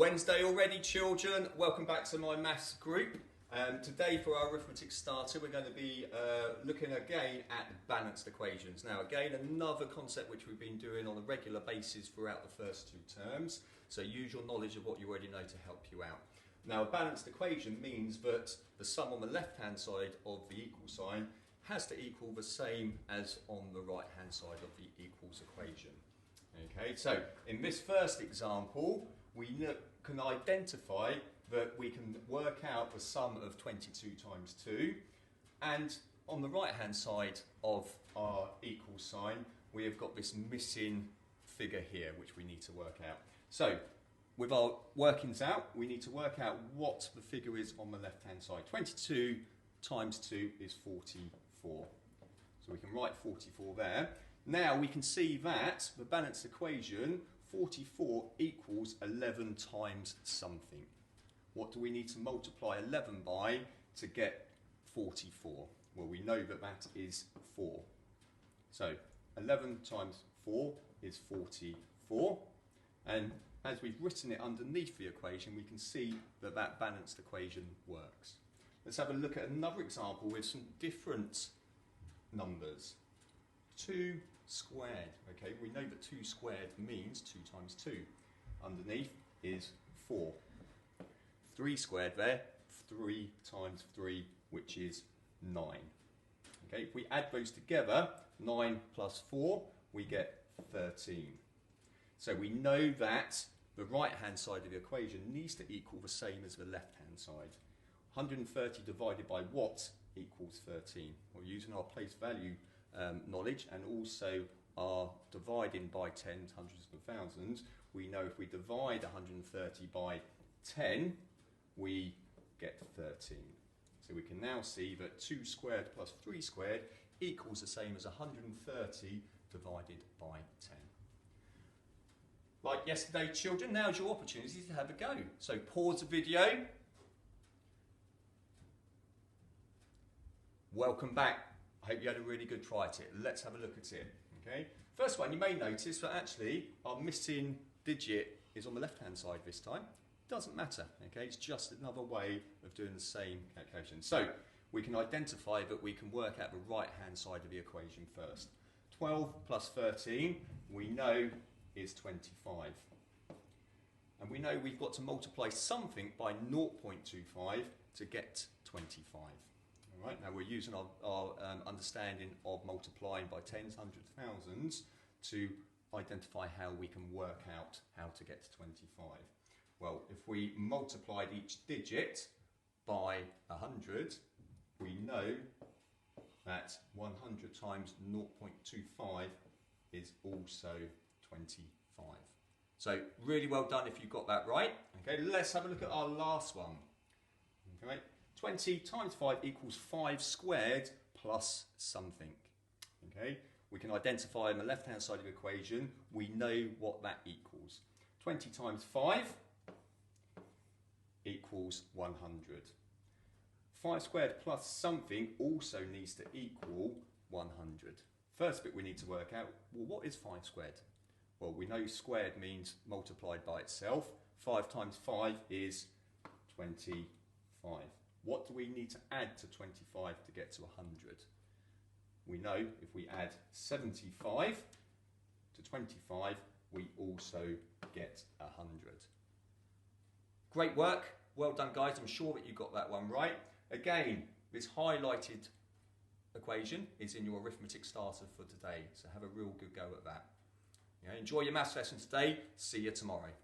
Wednesday already, children. Welcome back to my maths group. Today for our arithmetic starter we're going to be looking again at balanced equations. Now again another concept which we've been doing on a regular basis throughout the first two terms, so use your knowledge of what you already know to help you out. Now a balanced equation means that the sum on the left hand side of the equal sign has to equal the same as on the right hand side of the equals equation. Okay, so in this first example we can identify that we can work out the sum of 22 times 2, and on the right hand side of our equal sign we have got this missing figure here which we need to work out. So with our workings out we need to work out what the figure is on the left hand side. 22 times 2 is 44, so we can write 44 there. Now we can see that the balanced equation 44 equals 11 times something. What do we need to multiply 11 by to get 44? Well, we know that that is 4. So 11 times 4 is 44. And as we've written it underneath the equation, we can see that that balanced equation works. Let's have a look at another example with some different numbers. 2 squared. Okay, we know that 2 squared means 2 times 2. Underneath is 4. 3 squared there, 3 times 3, which is 9. Okay, if we add those together, 9 plus 4, we get 13. So we know that the right hand side of the equation needs to equal the same as the left hand side. 130 divided by what equals 13? Well, using our place value knowledge and also our dividing by tens, hundreds and thousands, we know if we divide 130 by 10, we get 13. So we can now see that 2 squared plus 3 squared equals the same as 130 divided by 10. Like yesterday, children, now's your opportunity to have a go. So pause the video. Welcome back. I hope you had a really good try at it. Let's have a look at it. Okay. First one, you may notice that actually our missing digit is on the left hand side this time. Doesn't matter, okay, it's just another way of doing the same calculation. So we can identify that we can work out the right hand side of the equation first. 12 plus 13 we know is 25, and we know we've got to multiply something by 0.25 to get 25. All right, now we're using our understanding of multiplying by tens, hundreds, thousands to identify how we can work out how to get to 25. Well, if we multiplied each digit by 100, we know that 100 times 0.25 is also 25. So really well done if you got that right. Okay, let's have a look at our last one. Okay, 20 times 5 equals 5 squared plus something. Okay, we can identify on the left hand side of the equation, we know what that equals. 20 times 5 equals 100. 5 squared plus something also needs to equal 100. First bit we need to work out, well, what is 5 squared? Well, we know squared means multiplied by itself. 5 times 5 is 25. What do we need to add to 25 to get to 100? We know if we add 75 to 25, we also get 100. Great work, well done guys, I'm sure that you got that one right. Again, this highlighted equation is in your arithmetic starter for today, so have a real good go at that. Yeah, enjoy your maths lesson today, see you tomorrow.